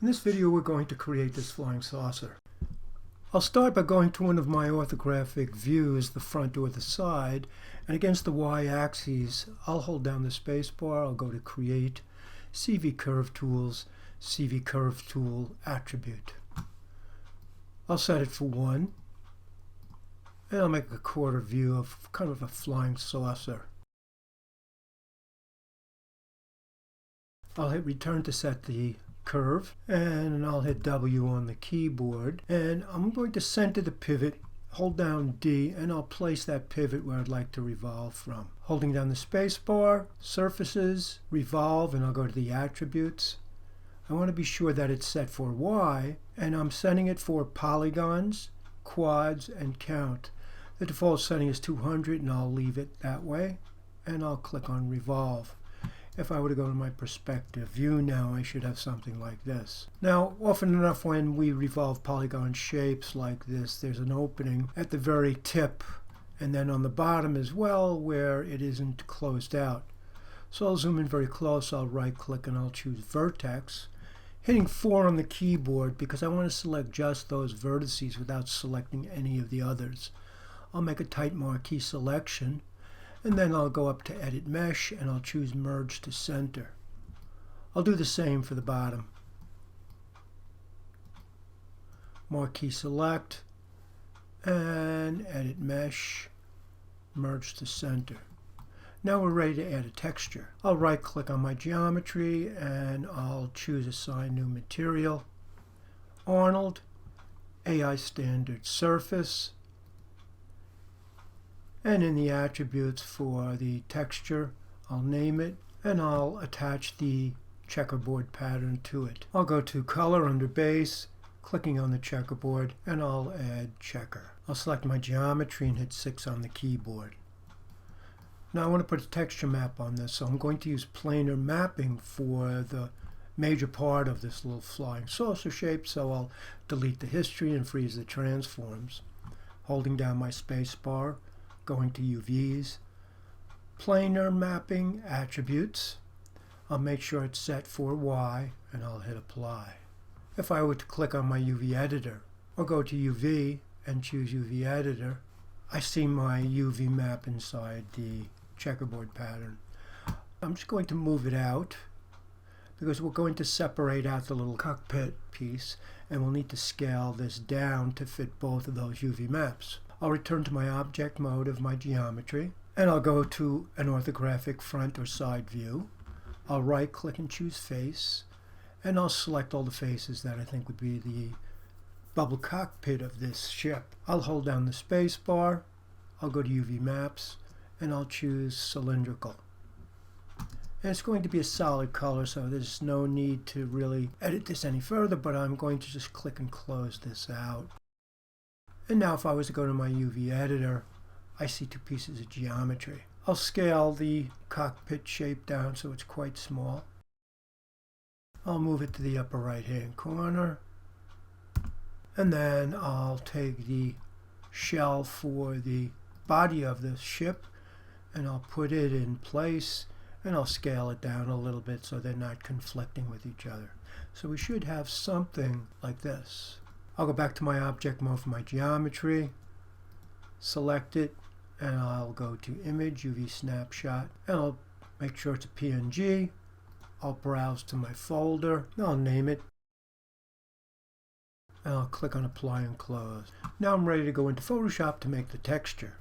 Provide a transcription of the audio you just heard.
In this video we're going to create this flying saucer. I'll start by going to one of my orthographic views, the front or the side, and against the y-axis I'll hold down the space bar, I'll go to Create, CV Curve Tools, CV Curve Tool Attribute. I'll set it for 1, and I'll make a quarter view of kind of a flying saucer. I'll hit Return to set the curve, and I'll hit W on the keyboard, and I'm going to center the pivot, hold down D, and I'll place that pivot where I'd like to revolve from. Holding down the space bar, Surfaces, Revolve, and I'll go to the Attributes. I want to be sure that it's set for Y, and I'm setting it for polygons, quads, and count. The default setting is 200, and I'll leave it that way, and I'll click on Revolve. If I were to go to my perspective view now, I should have something like this. Now, often enough when we revolve polygon shapes like this, there's an opening at the very tip and then on the bottom as well where it isn't closed out. So I'll zoom in very close, I'll right click and I'll choose Vertex, hitting 4 on the keyboard because I want to select just those vertices without selecting any of the others. I'll make a tight marquee selection, and then I'll go up to Edit Mesh and I'll choose Merge to Center. I'll do the same for the bottom. Marquee Select and Edit Mesh, Merge to Center. Now we're ready to add a texture. I'll right click on my geometry and I'll choose Assign New Material, Arnold, AI Standard Surface, and in the attributes for the texture, I'll name it, and I'll attach the checkerboard pattern to it. I'll go to Color under Base, clicking on the checkerboard, and I'll add checker. I'll select my geometry and hit 6 on the keyboard. Now I want to put a texture map on this, so I'm going to use planar mapping for the major part of this little flying saucer shape, so I'll delete the history and freeze the transforms. Holding down my space bar, going to UVs, planar mapping attributes. I'll make sure it's set for Y and I'll hit apply. If I were to click on my UV editor or go to UV and choose UV editor, I see my UV map inside the checkerboard pattern. I'm just going to move it out because we're going to separate out the little cockpit piece and we'll need to scale this down to fit both of those UV maps. I'll return to my object mode of my geometry, and I'll go to an orthographic front or side view. I'll right click and choose face, and I'll select all the faces that I think would be the bubble cockpit of this ship. I'll hold down the space bar, I'll go to UV maps, and I'll choose cylindrical. And it's going to be a solid color, so there's no need to really edit this any further, but I'm going to just click and close this out. And now if I was to go to my UV editor, I see 2 pieces of geometry. I'll scale the cockpit shape down so it's quite small. I'll move it to the upper right hand corner. And then I'll take the shell for the body of the ship and I'll put it in place and I'll scale it down a little bit so they're not conflicting with each other. So we should have something like this. I'll go back to my object mode for my geometry, select it, and I'll go to Image, UV Snapshot, and I'll make sure it's a PNG. I'll browse to my folder, and I'll name it, and I'll click on Apply and Close. Now I'm ready to go into Photoshop to make the texture.